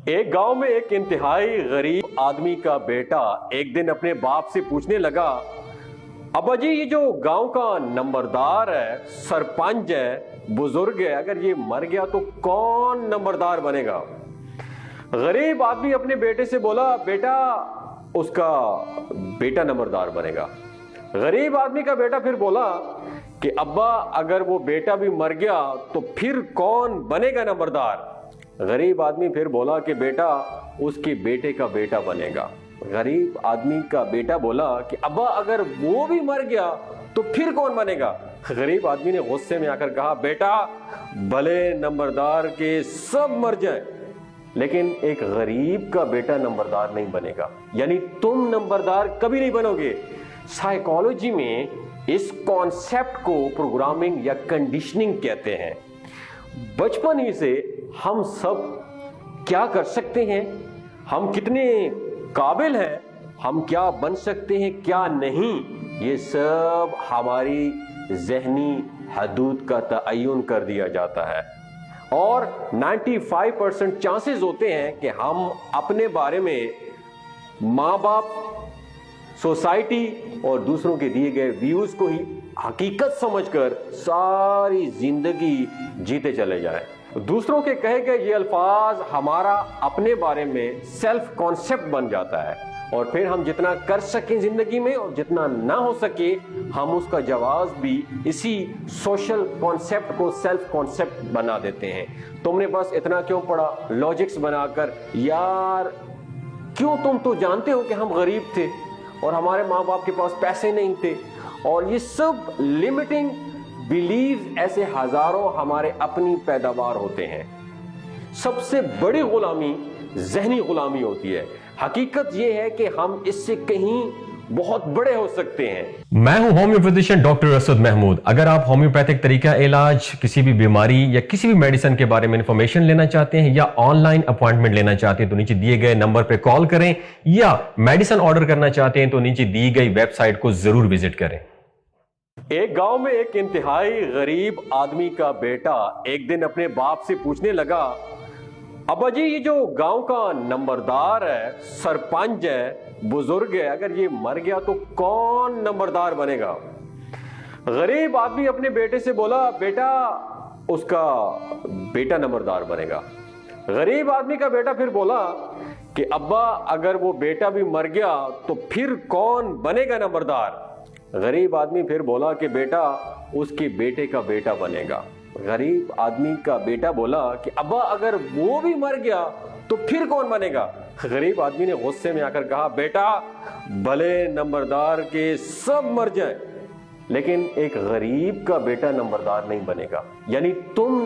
ایک گاؤں میں ایک انتہائی غریب آدمی کا بیٹا ایک دن اپنے باپ سے پوچھنے لگا، ابا جی یہ جو گاؤں کا نمبردار ہے، سرپنچ ہے، بزرگ ہے، اگر یہ مر گیا تو کون نمبردار بنے گا؟ غریب آدمی اپنے بیٹے سے بولا، بیٹا اس کا بیٹا نمبردار بنے گا۔ غریب آدمی کا بیٹا پھر بولا کہ ابا اگر وہ بیٹا بھی مر گیا تو پھر کون بنے گا نمبردار؟ غریب آدمی پھر بولا کہ بیٹا اس کے بیٹے کا بیٹا بنے گا۔ غریب آدمی کا بیٹا بولا کہ ابا اگر وہ بھی مر گیا تو پھر کون بنے گا؟ غریب آدمی نے غصے میں آ کر کہا، بیٹا بھلے نمبردار کے سب مر جائیں لیکن ایک غریب کا بیٹا نمبردار نہیں بنے گا، یعنی تم نمبردار کبھی نہیں بنو گے۔ سائیکالوجی میں اس کانسیپٹ کو پروگرامنگ یا کنڈیشننگ کہتے ہیں۔ بچپن ہی سے ہم سب کیا کر سکتے ہیں، ہم کتنے قابل ہیں، ہم کیا بن سکتے ہیں کیا نہیں، یہ سب ہماری ذہنی حدود کا تعین کر دیا جاتا ہے، اور 95% چانسز ہوتے ہیں کہ ہم اپنے بارے میں ماں باپ، سوسائٹی اور دوسروں کے دیے گئے ویوز کو ہی حقیقت سمجھ کر ساری زندگی جیتے چلے جائیں۔ دوسروں کے کہے گئے یہ الفاظ ہمارا اپنے بارے میں سیلف کانسیپٹ بن جاتا ہے، اور پھر ہم جتنا کر سکیں زندگی میں اور جتنا نہ ہو سکے ہم اس کا جواز بھی اسی سوشل کانسیپٹ کو سیلف کانسیپٹ بنا دیتے ہیں۔ تم نے بس اتنا کیوں پڑھا، لاجکس بنا کر، یار کیوں تم تو جانتے ہو کہ ہم غریب تھے اور ہمارے ماں باپ کے پاس پیسے نہیں تھے، اور یہ سب لمیٹنگ بیلیوز ایسے ہزاروں ہمارے اپنی پیداوار ہوتے ہیں۔ سب سے بڑی غلامی ذہنی غلامی ہوتی ہے۔ حقیقت یہ ہے کہ ہم اس سے کہیں بہت بڑے ہو سکتے ہیں۔ میں ہوں homeo physician doctor Asad Mahmood. اگر آپ ہومیوپیتھک طریقہ علاج، کسی بھی بیماری یا کسی بھی میڈیسن کے بارے میں انفارمیشن لینا چاہتے ہیں یا آن لائن اپوائنٹمنٹ لینا چاہتے ہیں تو نیچے دیے گئے نمبر پہ کال کریں، یا میڈیسن آرڈر کرنا چاہتے ہیں تو نیچے دی گئی ویب سائٹ کو ضرور وزٹ کریں۔ ایک گاؤں میں ایک انتہائی غریب آدمی کا بیٹا ایک دن اپنے باپ سے پوچھنے لگا، ابا جی یہ جو گاؤں کا نمبردار ہے، سرپنچ ہے، بزرگ ہے، اگر یہ مر گیا تو کون نمبردار بنے گا؟ غریب آدمی اپنے بیٹے سے بولا، بیٹا اس کا بیٹا نمبردار بنے گا۔ غریب آدمی کا بیٹا پھر بولا کہ ابا اگر وہ بیٹا بھی مر گیا تو پھر کون بنے گا نمبردار؟ غریب آدمی پھر بولا کہ بیٹا اس کے بیٹے کا بیٹا بنے گا۔ غریب آدمی کا بیٹا بولا کہ ابا اگر وہ بھی مر گیا تو پھر کون بنے گا؟ غریب آدمی نے غصے میں آ کر کہا، بیٹا بھلے نمبردار کے سب مر جائیں لیکن ایک غریب کا بیٹا نمبردار نہیں بنے گا، یعنی تم